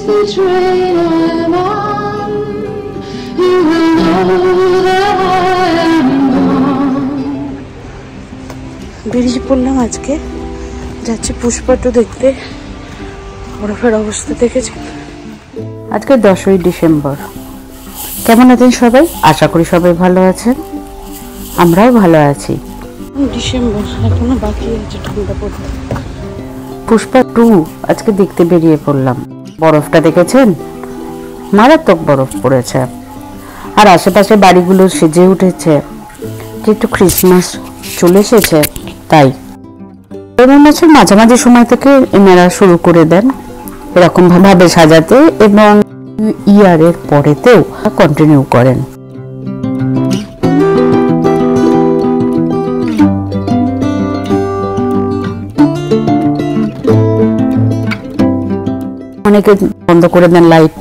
the train I'm on, you will know that I am gone. বেরিয়ে পড়লাম আজকে, যাচ্ছি পুষ্পা টু দেখতে। বরফের অবস্থা দেখেছি। আজকে 10ই ডিসেম্বর। কেমন আছেন সবাই? আশা করি সবাই ভালো আছেন, আমরাও ভালো আছি। ডিসেম্বর এখনো বাকি আছে ঠান্ডা পড়তে। পুষ্পা টু আজকে দেখতে বেরিয়ে পড়লাম। বরফটা দেখেছেন? মারাত্মক বরফ পড়েছে, আর আশেপাশে বাড়িগুলো সেজে উঠেছে। একটু ক্রিসমাস চলে এসেছে, তাই মাসের মাঝামাঝি সময় থেকে এনারা শুরু করে দেন এরকম ভাবে সাজাতে, এবং ইয়ারের পরেতেও কন্টিনিউ করেন। অনেকে বন্ধ করে দেন লাইট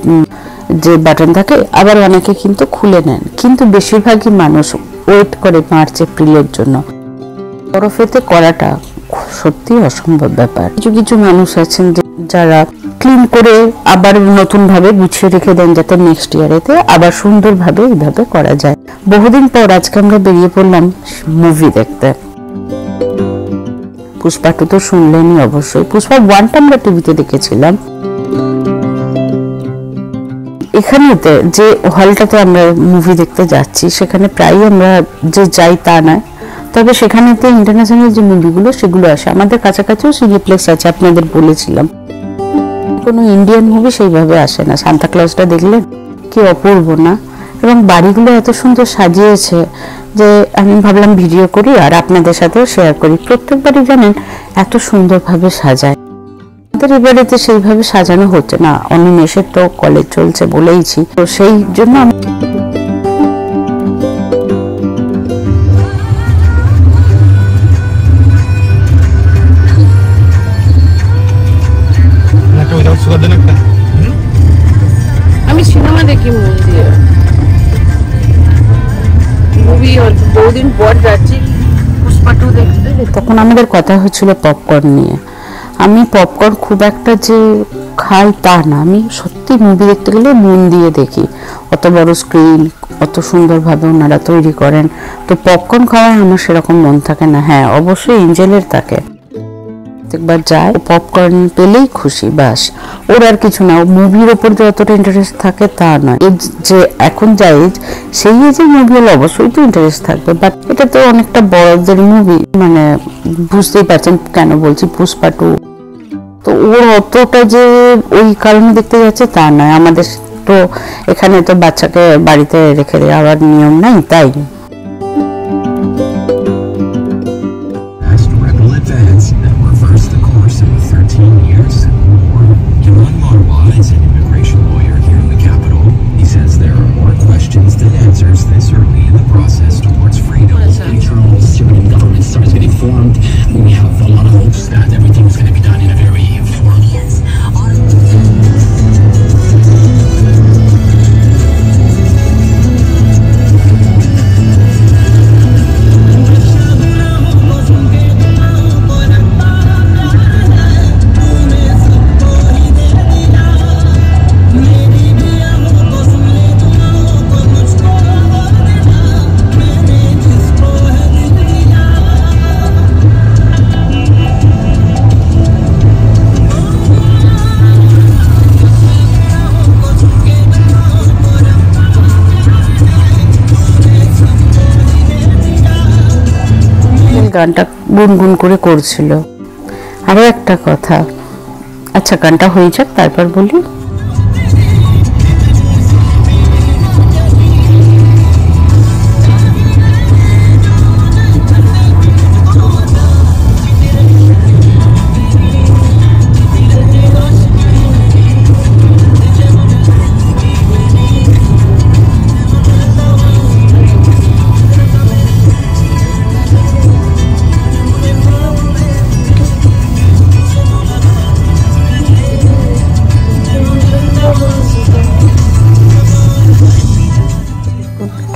যে বাটন থাকে, আবার অনেকে কিন্তু খুলে নেন, কিন্তু বেশিরভাগই মানুষ ওয়েট করে মার্চ এপ্রিলের জন্য। বরফেতে করাটা সত্যি অসম্ভব ব্যাপার। কিছু কিছু মানুষ আছেন যারা ক্লিন করে আবার নতুন ভাবে গুছিয়ে রেখে দেন, যাতে নেক্সট ইয়ারেতে আবার সুন্দর ভাবে এইভাবে করা যায়। বহুদিন পর আজকে আমরা বেরিয়ে পড়লাম মুভি দেখতে। পুষ্পা টু তো শুনলেনই অবশ্যই। পুষ্পা 1টা আমরা টিভিতে দেখেছিলাম। এখানেতে যে হলটাতে আমরা মুভি দেখতে যাচ্ছি, সেখানে প্রায় আমরা যে যাই তা নয়, তবে সেখানেতে ইন্টারন্যাশনাল যে মুভিগুলো সেগুলো আসে। আমাদের কাছাকাছিও সিনেপ্লেক্স আছে, আপনাদের বলেছিলাম। কোনো ইন্ডিয়ান মুভি সেইভাবে আসে না। সান্তা ক্লজটা দেখলেন কি অপূর্ব না? এবং বাড়িগুলো এত সুন্দর সাজিয়েছে যে আমি ভাবলাম ভিডিও করি আর আপনাদের সাথেও শেয়ার করি। প্রত্যেকবারই জানেন এত সুন্দরভাবে সাজায়। আমাদের এবারেতে সেইভাবে সাজানো হচ্ছে না, অনিমেষের তো কলেজ চলছে বলেইছি, তো সেই জন্য আমি সিনেমা দেখি মন দিয়ে। মুভি বহুদিন পর যাচ্ছি পুষ্পা টু দেখতে। তখন আমাদের কথা হচ্ছিল পপকর্ন নিয়ে। আমি পপকর্ন খুব একটা যে খাই তা না, আমি সত্যি মুভি দেখতে গেলে মন দিয়ে দেখি। অত বড় স্ক্রিন, অত সুন্দরভাবে ওনারা তৈরি করেন, তো পপকর্ন খাওয়ায় আমার সেরকম মন থাকে না। হ্যাঁ, অবশ্যই এঞ্জেলের থাকে, একবার যায় পপকর্ন পেলেই খুশি, বাস। ওর আর কিছু না। মুভির ওপর যে অতটা ইন্টারেস্ট থাকে তা নয়। যে এখন যাই সেই এজের মুভি হলে অবশ্যই তো ইন্টারেস্ট থাকবে, বাট এটা তো অনেকটা বড়দের মুভি, মানে বুঝতেই পারছেন কেন বলছি পুষ্পা টু। তো ওর অতটা যে ওই কারণে দেখতে যাচ্ছে তা নয়। আমাদের তো এখানে তো বাচ্চাকে বাড়িতে রেখে দেওয়ার নিয়ম নাই, তাই গানটা গুনগুন করে করছিল। আরো একটা কথা, আচ্ছা গানটা হয়ে যাক তারপর বলি।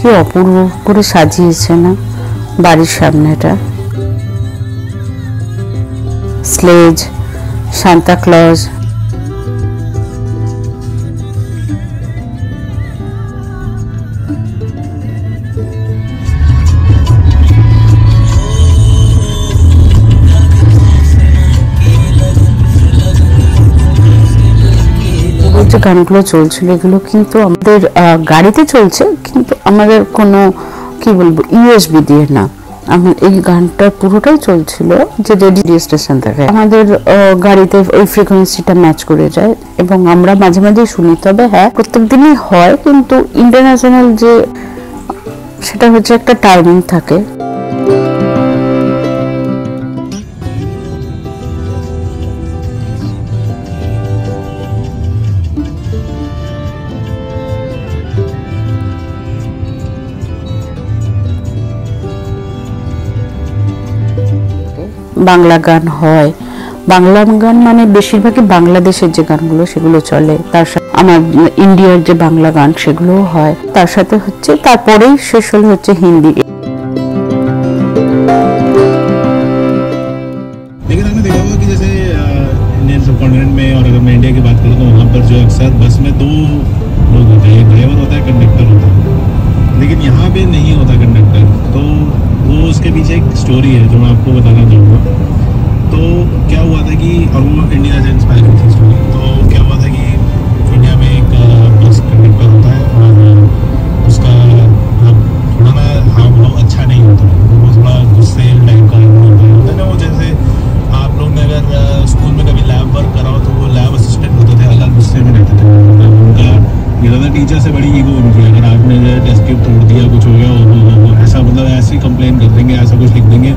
কি অপূর্ব করে সাজিয়েছে না বাড়ির সামনেটা। স্লেজ, সান্তা ক্লজ, এই যে গানগুলো চলছিল এগুলো কিন্তু আমাদের গাড়িতে চলছে, কিন্তু আমাদের কোনো কি বলবো ইউএসবি দিয়ে না, আমার এই গানটা পুরোটাই চলছিল যে রেডিও স্টেশন থেকে আমাদের গাড়িতে ওই ফ্রিকোয়েন্সিটা ম্যাচ করে যায় এবং আমরা মাঝে মাঝে শুনি। তবে হ্যাঁ প্রত্যেক দিনই হয়, কিন্তু ইন্টারন্যাশনাল যে সেটা হচ্ছে একটা টাইমিং থাকে। বাংলা গান হয়, বাংলা গান মানে বেশিরভাগই বাংলাদেশের যে গানগুলো সেগুলো চলে, তার সাথে আমার ইন্ডিয়ার যে বাংলা গান সেগুলোও হয়, তার সাথে হচ্ছে তারপরেই শেষ হলে হচ্ছে হিন্দি। लेकिन आपने देखा होगा कि जैसे इंडियन सबकॉन्टिनेंट में, और अगर मैं इंडिया की बात करूँ तो वहाँ पर जो अक्सर बस में दो लोग होते हैं, ड्राइवर होता है, कंडक्टर होता है, लेकिन यहाँ पे नहीं होता कंडक्टर। तो वो उसके पीछे एक स्टोरी है जो मैं आपको बताना चाहूँगा। तो क्या हुआ था कि, और वो इंडिया से इंस्पायरिंग थी स्टोरी। तो क्या हुआ था कि इंडिया में एक बस कंडक्टर होता है और उसका मतलब थोड़ा ना हाव भाव अच्छा नहीं होता है, वो थोड़ा गुस्से टाइप का होता है ना। वो जैसे आप लोग ने अगर स्कूल में कभी लैब वर्क करा हो तो वो लैब असिस्टेंट होते थे, अलग गुस्से में रहते थे, मतलब उनका ये था टीचर से बड़ी ईगो उनकी। अगर आपने जो है टेस्ट ट्यूब तोड़ दिया, कुछ हो गया, वो ऐसा मतलब ऐसे ही कंप्लेन कर देंगे, ऐसा कुछ लिख देंगे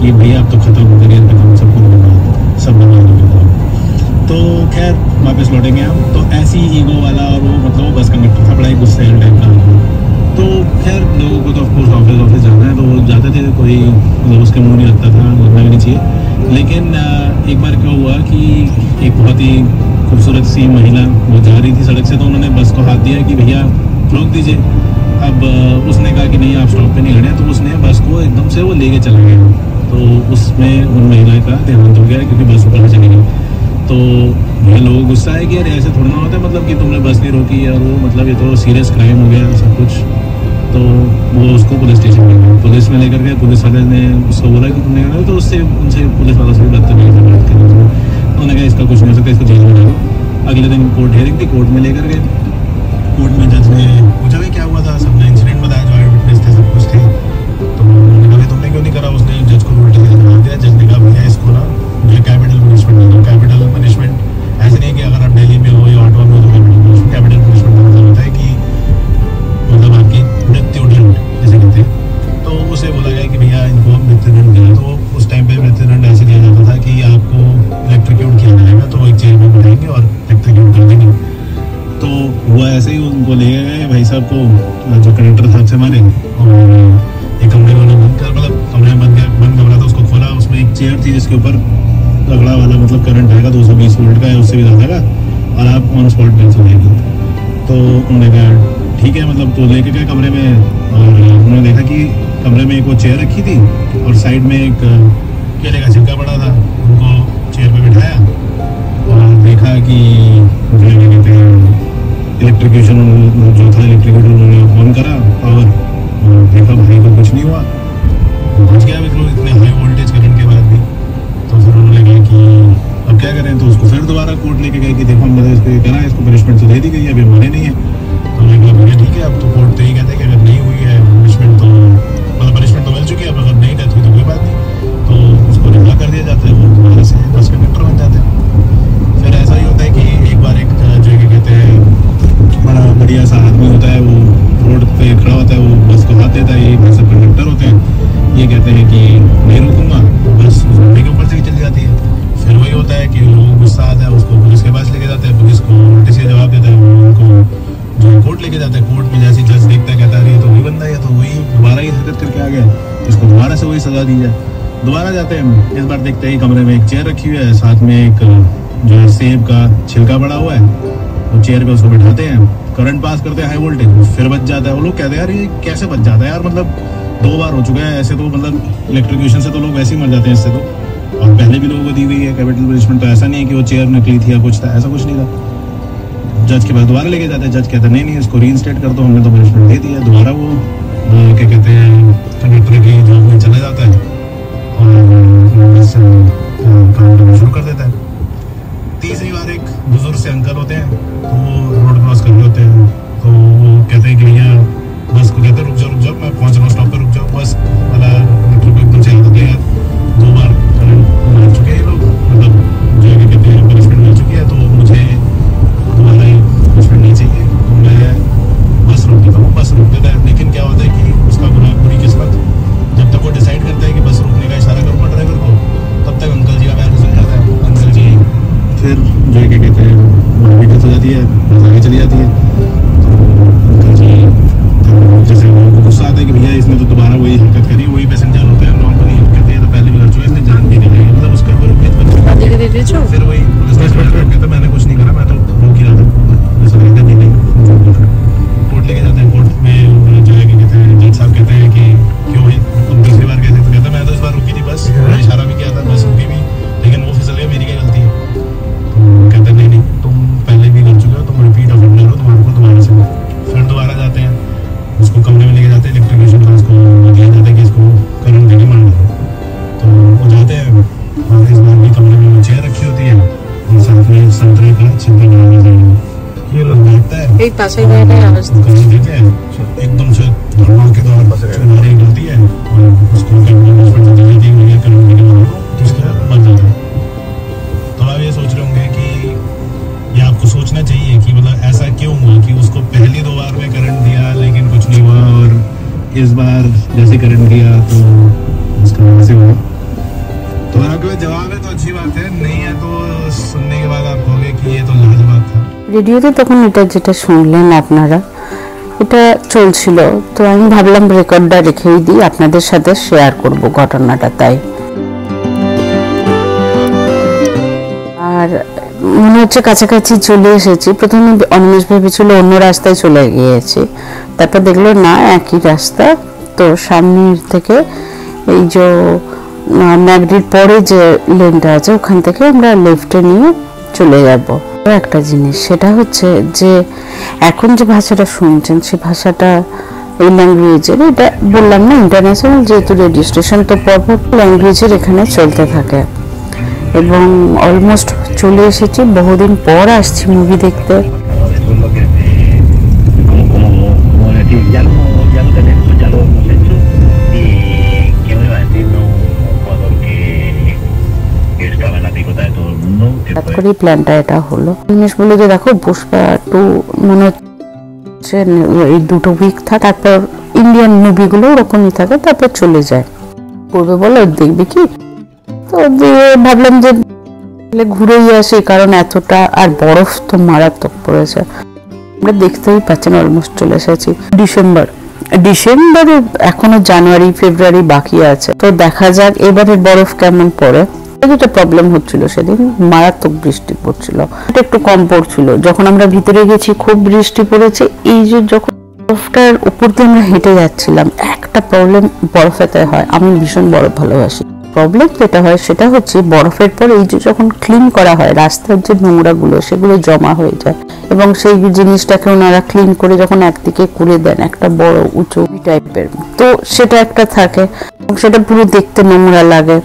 कि भैया आप तो खत्म हो करियर खत्म, सब कुछ सब बना दोगे। तो खैर वापस लौटेंगे हम। तो ऐसी ईगो वाला, और वो मतलब वो बस कंडक्टर था, बड़ा ही गुस्से टाइप का। तो खैर लोगों को तो ऑफकोर्स ऑफिस जाना है तो वो जाते थे, कोई मतलब उसके मुँह नहीं लगता था, लगना भी नहीं चाहिए। लेकिन एक बार क्या हुआ कि एक बहुत ही खूबसूरत सी महिला वो जा रही थी सड़क से, तो उन्होंने बस को हाथ दिया कि भैया रोक दीजिए। अब उसने कहा कि नहीं आप स्टॉप पे नहीं खड़े, तो उसने बस को एकदम से वो लेके चला गया। तो उसमें उन महिला का देहांत हो गया क्योंकि बस ऊपर चली गई। तो ये लोग गुस्सा है कि यार ऐसे थोड़ा ना होता है, मतलब कि तुमने बस नहीं रोकी और वो मतलब ये तो सीरियस क्राइम हो गया सब कुछ। तो वो उसको पुलिस स्टेशन में गए, पुलिस में लेकर गए। पुलिस वाले ने उसको बोला कि तुमने कहा, तो उससे उनसे पुलिस वालों से भी बदतमीजी से बात करी। उन्होंने कहा इसका कुछ नहीं हो सकता, इसको जेल में डालो। अगले दिन कोर्ट हियरिंग थी, कोर्ट में लेकर गए। कोर्ट में जज ने पूछा भाई क्या हुआ था, सबने इंसिडेंट बताया, जो आई विटनेस थे सब कुछ थे। तो उन्होंने कहा तुमने क्यों नहीं करा, उसने जज को उल्टे सीधे जवाब दिया। जज ने कहा भैया इसको ना मुझे कैपिटल पनिशमेंट दे दो। कैपिटल पनिशमेंट ऐसे नहीं कि अगर आप दिल्ली में हो या ऑटो में हो तो कैपिटल पनिशमेंट का मतलब होता है कि मतलब आपकी मृत्यु दंड जैसे कहते हैं। तो उसे बोला गया कि भैया इनको मृत्यु दंड दिया। तो उस टाइम पे मृत्यु दंड ऐसे दिया जाता था कि आपको इलेक्ट्रिक्यूट किया जाएगा, तो एक चेयर में बैठाएंगे और इलेक्ट्रिक्यूट कर देंगे। तो वो ऐसे ही उनको ले गए भाई साहब को, जो कंडक्टर साहब से मारे, और एक कमरे में बंद कर, मतलब कमरे में बंद कमरा था, उसको खोला। उसमें एक चेयर थी जिसके ऊपर तगड़ा वाला मतलब करंट आएगा, 220 वोल्ट का है, उससे भी ज़्यादा का, और आप ऑन स्पॉट डेथ हो जाएगी। तो उन्होंने कहा ठीक है, मतलब तो लेके गए कमरे में, और उन्होंने देखा कि कमरे में एक वो चेयर रखी थी और साइड में एक केले का छिलका पड़ा था। उनको चेयर पे बिठाया और देखा कि जो कहते हैं इलेक्ट्रिक्यूशन जो था, इलेक्ट्रिक्यूटर उन्होंने ऑन करा और देखा भाई को कुछ नहीं हुआ, पहुँच गया मतलब इतने हाई वोल्टेज करंट के बाद भी। तो फिर उन्होंने कहा कि अब क्या करें, तो उसको फिर दोबारा कोर्ट लेके गए कि देखो हमने इसको ये करा, इसको पनिशमेंट तो दे दी गई है, अभी हमारे नहीं है। तो उन्होंने कहा भैया ठीक है, अब तो कोर्ट तो यही कहते हैं कि अगर नहीं हुई है पनिशमेंट तो मतलब पनिशमेंट तो मिल चुकी है, अब अगर नहीं डेथ हुई तो कोई बात नहीं, तो उसको रिहा कर दिया जाता है, वो दोबारा से बस कंडक्टर बन जाते हैं। फिर ऐसा ही होता है कि एक बार एक जो क्या कहते हैं बड़ा बढ़िया सा आदमी होता है, वो रोड पे खड़ा होता है, वो बस को हाथ देता है, ये भाई सब कंडक्टर होते हैं, ये कहते हैं कि नहीं रुकूंगा, बस उस बंदे के ऊपर से ही चली जाती है। फिर वही होता है कि लोगों को गुस्सा आता है, उसको पुलिस के पास लेके जाते हैं, पुलिस को उल्टे से जवाब देता है, वो उनको जो कोर्ट लेके जाता है। कोर्ट में जैसे जज देखता है, कहता है ये तो वही बंदा है, तो वही दोबारा ही हरकत करके आ गया, इसको दोबारा से वही सजा दी जाए। दोबारा जाते हैं, इस बार देखते हैं कमरे में एक चेयर रखी हुई है, साथ में एक जो है सेब का छिलका पड़ा हुआ है, वो चेयर पे उसको बिठाते हैं, करंट पास करते हैं हाई वोल्टेज, फिर बच जाता है। वो लोग कहते हैं यार ये कैसे बच जाता है यार, मतलब 2 बार हो चुका है ऐसे, तो मतलब इलेक्ट्रिक्यूशन से तो लोग वैसे ही मर जाते हैं इससे तो, और पहले भी लोगों को दी हुई है कैपिटल पनिशमेंट। तो ऐसा नहीं है कि वो चेयर नकली थी या कुछ था, ऐसा कुछ नहीं था। जज के पास दोबारा लेके जाते हैं, जज कहते हैं नहीं इसको रीइंस्टेट कर दो, हमने तो पनिशमेंट दे दी है। दोबारा वो क्या कहते हैं कंडक्टर की जॉब में चला जाता है और काम करना शुरू कर देता है। तीसरी बार एक बुजुर्ग से अंकल होते हैं, तो वो फिर जो क्या कहते हैं मूवी डेथ हो जाती है, आगे चली जाती है। तो अंकल जी जैसे लोगों को गुस्सा आता है कि भैया इसने तो दोबारा वही हरकत करी, वही पैसेंजर होते हैं नॉर्मली कहते हैं तो पहले भी कर चुका, इसने जान भी नहीं ली, मतलब उसका फिर वही कहते मैंने कुछ नहीं करा, मैं तो रोक ही रहा था। जैसे कहते नहीं कोर्ट लेके जाते हैं, कोर्ट में जो है कि कहते हैं जज साहब कहते हैं कि क्यों भाई तुम दूसरी बार कैसे, तो कहता मैं तो इस बार रुकी थी, बस मैंने इशारा भी किया था, बस रुकी भी, लेकिन वो फिसल गया, मेरी क्या गलती है। तो कहते नहीं नहीं तुम पहले भी कर चुके हो, तुम रिपीट ऑफेंडर हो, तुम्हारे को दोबारा से फिर दोबारा जाते हैं, उसको कमरे में लेके जाते हैं, इलेक्ट्रिशियन का उसको दिया जाता है कि इसको करंट देके मार दो। तो वो जाते हैं और इस बार भी कमरे में चेयर रखी होती है और साथ में संतरे का छिलका बनाने के ये लोग बैठता है, এই পাশে জায়গা অবস্থা कहीं देते हैं एकदम से धरना के दौरान हमारी गलती है और उसको मैनेजमेंट दी जाती है ये करंट देके मारो, तो उसके बाद बच जाता है। तो आप ये सोच रहे होंगे कि ये आपको सोचना चाहिए कि मतलब ऐसा क्यों हुआ कि उसको पहली 2 बार में करंट दिया लेकिन कुछ नहीं हुआ और इस बार जैसे करंट दिया तो उसका वैसे हुआ। तो अगर आपके पास जवाब है तो अच्छी बात है, नहीं है तो सुनने के बाद आप कहोगे कि ये तो लाजवाब था। রেডিওতে তখন এটা যেটা শুনলেন আপনারা এটা চলছিল, তো আমি ভাবলাম রেকর্ডটা রেখেই দিই, আপনাদের সাথে শেয়ার করব ঘটনাটা। তাই আর মনে হচ্ছে কাছাকাছি চলে এসেছি। প্রথমে অনিমেষ ভেবেছিল অন্য রাস্তায় চলে গিয়েছি, তারপর দেখলো না একই রাস্তা। তো সামনের থেকে এই যে ম্যাগরির পরে যে লেনটা আছে ওখান থেকে আমরা লেফটে নিয়ে চলে যাব। একটা জিনিস সেটা হচ্ছে যে এখন যে ভাষাটা শুনছেন সে ভাষাটা এই ল্যাঙ্গুয়েজের, এটা বললাম না ইন্টারন্যাশনাল যেহেতু রেডিও স্টেশন, তো পরপর ল্যাঙ্গুয়েজের এখানে চলতে থাকে এবং অলমোস্ট চলে এসেছি। বহুদিন পর আসছি মুভি দেখতে। হঠাৎ করে প্ল্যানটা এটা হলো। জিনিস বলে যে দেখো পুষ্পা 2 মনে হচ্ছে এই 2 উইক থাকে, তারপর ইন্ডিয়ান মুভিগুলো ওরকমই থাকে, তারপর চলে যায়। করবে বলো দেখবে কি, তো দিয়ে ভাবলাম যে ঘুরেই আসি, কারণ এতটা আর বরফ তো মারাত্মক পড়েছে, আমরা দেখতেই পাচ্ছেন। অলমোস্ট চলে এসেছি ডিসেম্বরে, এখনো জানুয়ারি ফেব্রুয়ারি বাকি আছে, তো দেখা যাক এবারের বরফ কেমন পড়ে। যেটা প্রবলেম হচ্ছিল সেদিন মারাত্মক বৃষ্টি পড়ছিল, এটা একটু কম পড়ছিল। যখন আমরা ভিতরে গেছি খুব বৃষ্টি পড়েছে। এই যে যখন বরফটার উপর দিয়ে আমরা হেঁটে যাচ্ছিলাম, একটা প্রবলেম বরফেতে হয়, আমি ভীষণ বরফ ভালোবাসি। প্রবলেম যেটা হয় সেটা হচ্ছে বরফের পর এই যে যখন ক্লিন করা হয় রাস্তার যে নোংরাগুলো সেগুলো জমা হয়ে যায় এবং সেই জিনিসটাকে ওনারা ক্লিন করে যখন একদিকে করে দেন একটা বড় উঁচু টাইপের, তো সেটা একটা থাকে এবং সেটা পুরো দেখতে নোংরা লাগে।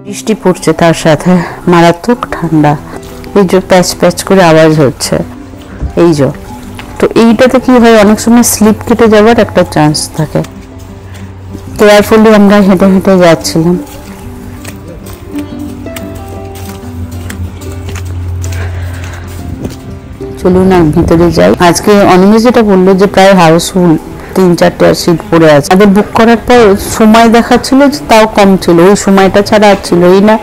বৃষ্টি পড়ছে, তার সাথে মারাত্মক ঠান্ডা, এই যে প্যাচ প্যাচ করে আওয়াজ হচ্ছে এই যে। তো এইটাতে কি হয় অনেক সময় স্লিপ কেটে যাওয়ার একটা চান্স থাকে, কেয়ারফুলি আমরা হেঁটে হেঁটে যাচ্ছিলাম। চলুন আর ভিতরে যাই। আজকে অনিমেষ যেটা বললো যে প্রায় হাউসফুল, 3-4টা সিট পড়ে আছে। আগে বুক করার পর সময় দেখাচ্ছিল যে তাও কম ছিল, ওই সময়টা ছাড়া আর ছিলই না,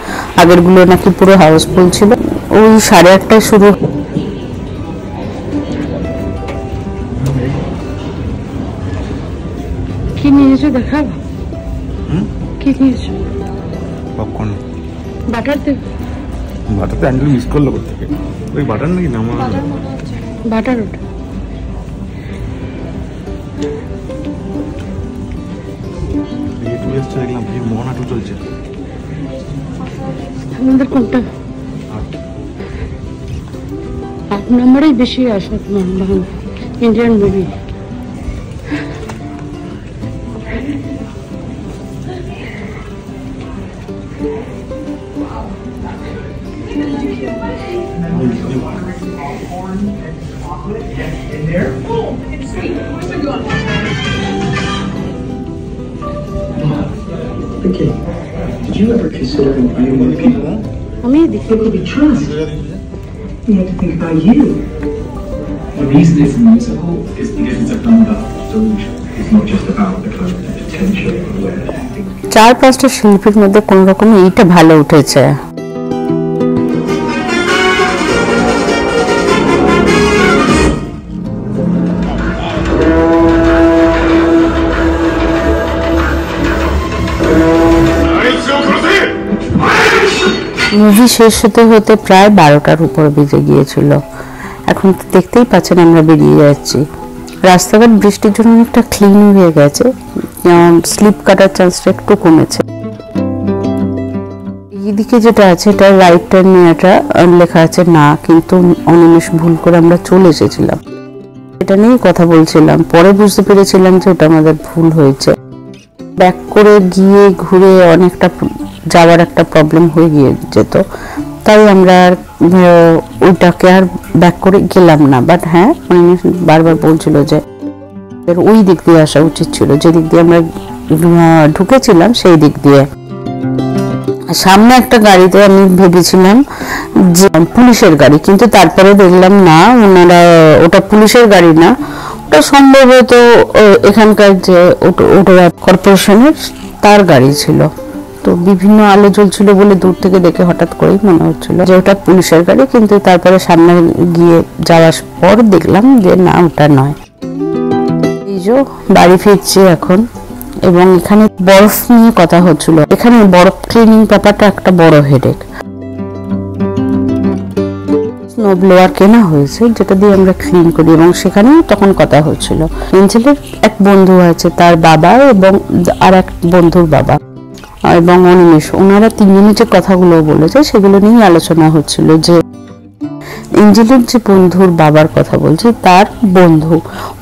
আগের গুলো নাকি পুরো হাউসফুল ছিল। ওই 8:30টায় শুরু। কি নিয়েছো দেখাবো? কি নিয়েছো? পপকর্ন। বাটার দেব? বাটার তো অ্যান্ডেল মিস করলো কোথেকে? ওই বাটার নাকি না আমার বাটার ওটা ইউটিউব এসছে দেখলাম, কি মোহনাটু চলছে। আমাদের কোনটা 8 নম্বরেই বেশি আসে Indian movie. Okay. Did you ever consider inviting other people? আমি দেখি People we trust. We have to think about you. The reason it's a musical is because it's a film about delusion. It's not just about the kind of potential where things চার পাঁচটা শিল্পীর মধ্যে কোন রকম এইটা ভালো উঠেছে। Movie শেষ হতে হতে প্রায় 12টার উপর বেজে গিয়েছিল। এখন তো দেখতেই পাচ্ছেন আমরা বেরিয়ে যাচ্ছি। রাস্তাঘাট বৃষ্টির জন্য একটা ক্লিন হয়ে গেছে, স্লিপ কাটার চান্সটা একটু কমেছে। এইদিকে যেটা আছে এটা রাইট টার্ন নেওয়াটা লেখা আছে না, কিন্তু অনিমেষ ভুল করে আমরা চলে এসেছিলাম। এটা নিয়েই কথা বলছিলাম, পরে বুঝতে পেরেছিলাম যে ওটা আমাদের ভুল হয়েছে। ব্যাক করে গিয়ে ঘুরে অনেকটা যাওয়ার একটা প্রবলেম হয়ে গিয়ে যেত, তাই আমরা ওইটাকে আর ব্যাক করে গেলাম না। বাট হ্যাঁ, বারবার বলছিল যে ওই দিক দিয়ে আসা উচিত ছিল, যে দিক দিয়ে আমরা ঢুকেছিলাম সেই দিক দিয়ে। সামনে একটা গাড়িতে আমি ভেবেছিলাম যে পুলিশের গাড়ি, কিন্তু তারপরে দেখলাম না, ওনারা ওটা পুলিশের গাড়ি না, ওটা সম্ভবত এখানকার যে অটো কর্পোরেশনের তার গাড়ি ছিল। তো বিভিন্ন আলো জ্বলছিল বলে দূর থেকে দেখে হঠাৎ করেই মনে হচ্ছিল যে ওটা পুলিশের গাড়ি, কিন্তু তারপরে সামনে গিয়ে যাওয়ার পর দেখলাম যে না, ওটা নয়। এই যে বাড়ি ফিরছি এখন, এবং এখানে বরফ নিয়ে কথা হচ্ছিল। এখানে বরফ ক্লিনিং ব্যাপারটা একটা বড় হেডেক। স্নো ব্লোয়ার কেনা হয়েছে যেটা দিয়ে আমরা ক্লিন করি, এবং সেখানে তখন কথা হচ্ছিল এঞ্জেলের এক বন্ধু আছে, তার বাবা এবং আর এক বন্ধুর বাবা এবং অনিমেষ, ওনারা তিনজনে যে কথাগুলো বলেছে সেগুলো নিয়ে আলোচনা হচ্ছিল। যে এঞ্জেলের যে বন্ধুর বাবার কথা বলছি, তার বন্ধু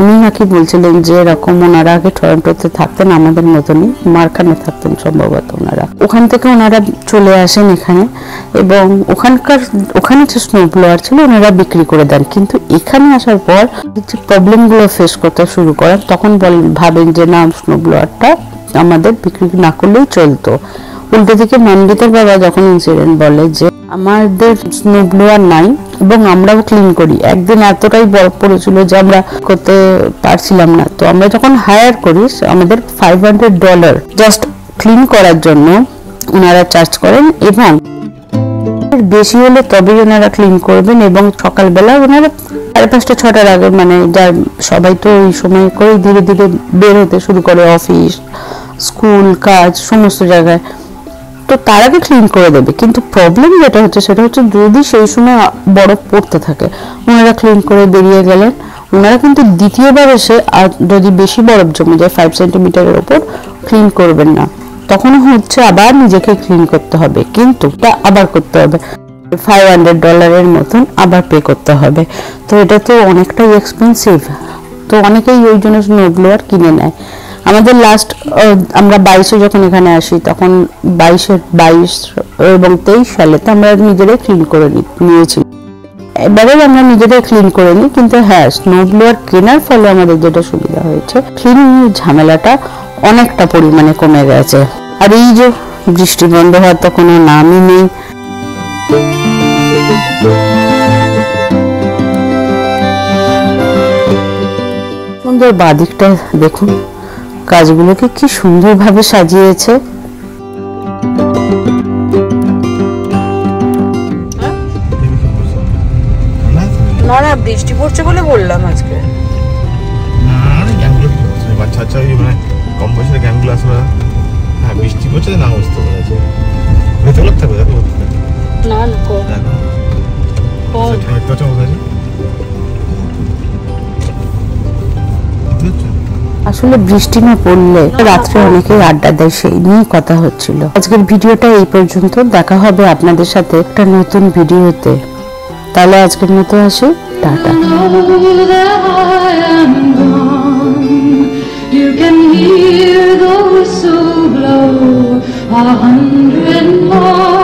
উনি নাকি বলছিলেন যে এরকম ওনারা আগে টরন্টোতে থাকতেন, আমাদের মতনই মারখানে থাকতেন সম্ভবত ওনারা। ওখান থেকে ওনারা চলে আসেন এখানে, এবং ওখানে যে স্নো ব্লোয়ার ছিল ওনারা বিক্রি করে দেন। কিন্তু এখানে আসার পর যে প্রবলেমগুলো ফেস করতে শুরু করেন, তখন ভাবেন যে না, স্নো ব্লোয়ারটা আমাদের বিক্রি না করলেই চলতো। উল্টো দিকে মনজিতের বাবা যখন ইনসিডেন্ট বলে যে আমাদের স্নো ব্লোয়ার নাই এবং আমরাও ক্লিন করি, একদিন এতটাই বরফ পড়েছিল যে আমরা করতে পারছিলাম না, তো আমরা যখন হায়ার করি আমাদের $500 জাস্ট ক্লিন করার জন্য ওনারা চার্জ করেন, এবং বেশি হলে তবেই ওনারা ক্লিন করবেন। এবং সকালবেলা ওনারা 5:30 6টার আগে, মানে যার সবাই তো ওই সময় করে ধীরে ধীরে বের হতে শুরু করে, অফিস স্কুল কাজ সমস্ত জায়গায়, তো তার আগে ক্লিন করে দেবে। কিন্তু প্রবলেম যেটা হচ্ছে সেটা হচ্ছে যদি সেই সময় বরফ পড়তে থাকে, ওনারা ক্লিন করে বেরিয়ে গেলেন, ওনারা কিন্তু দ্বিতীয়বার এসে আর যদি বেশি বরফ জমে যায় 5 সেন্টিমিটারের ওপর, ক্লিন করবেন না। তখন হচ্ছে আবার নিজেকে ক্লিন করতে হবে, কিন্তু তা আবার করতে হবে $500 মতন আবার পে করতে হবে। তো এটা তো অনেকটাই এক্সপেন্সিভ, তো অনেকেই ওই জন্য স্নো ব্লোয়ার কিনে নেয়। আমাদের লাস্ট আমরা 22-এ যখন এখানে আসি, তখন 22 এবং 23 সালে তো আমরা নিজেরাই ক্লিন করে নিয়েছি। এবারে আমরা নিজেরাই ক্লিন করে নিই, কিন্তু হ্যাঁ, স্নো ব্লোয়ার কেনার ফলে আমাদের যেটা সুবিধা হয়েছে, ক্লিনিং ঝামেলাটা অনেকটা পরিমাণে কমে গেছে। আর এই যে বৃষ্টি বন্ধ হওয়ার তো কোনো নামই নেই। সুন্দর বাদিকটা দেখুন, কাজগুলোকে কি সুন্দরভাবে সাজিয়েছে। না না, বৃষ্টি পড়ছে বলে বললাম আজকে। বাচ্চা আচ্ছা, মানে কম বয়সের গ্যাংগুলো আসলে হ্যাঁ বৃষ্টি পড়ছে না, বুঝতে পেরেছে চলে থাকবে। দেখো না না, আসলে বৃষ্টি না পড়লে রাত্রে অনেকেই আড্ডা দেয়, সেই নিয়ে কথা হচ্ছিল। আজকের ভিডিওটা এই পর্যন্ত, দেখা হবে আপনাদের সাথে একটা নতুন ভিডিওতে। তাহলে আজকের মতো আসি, tata. You can hear the whistle blow 100 more.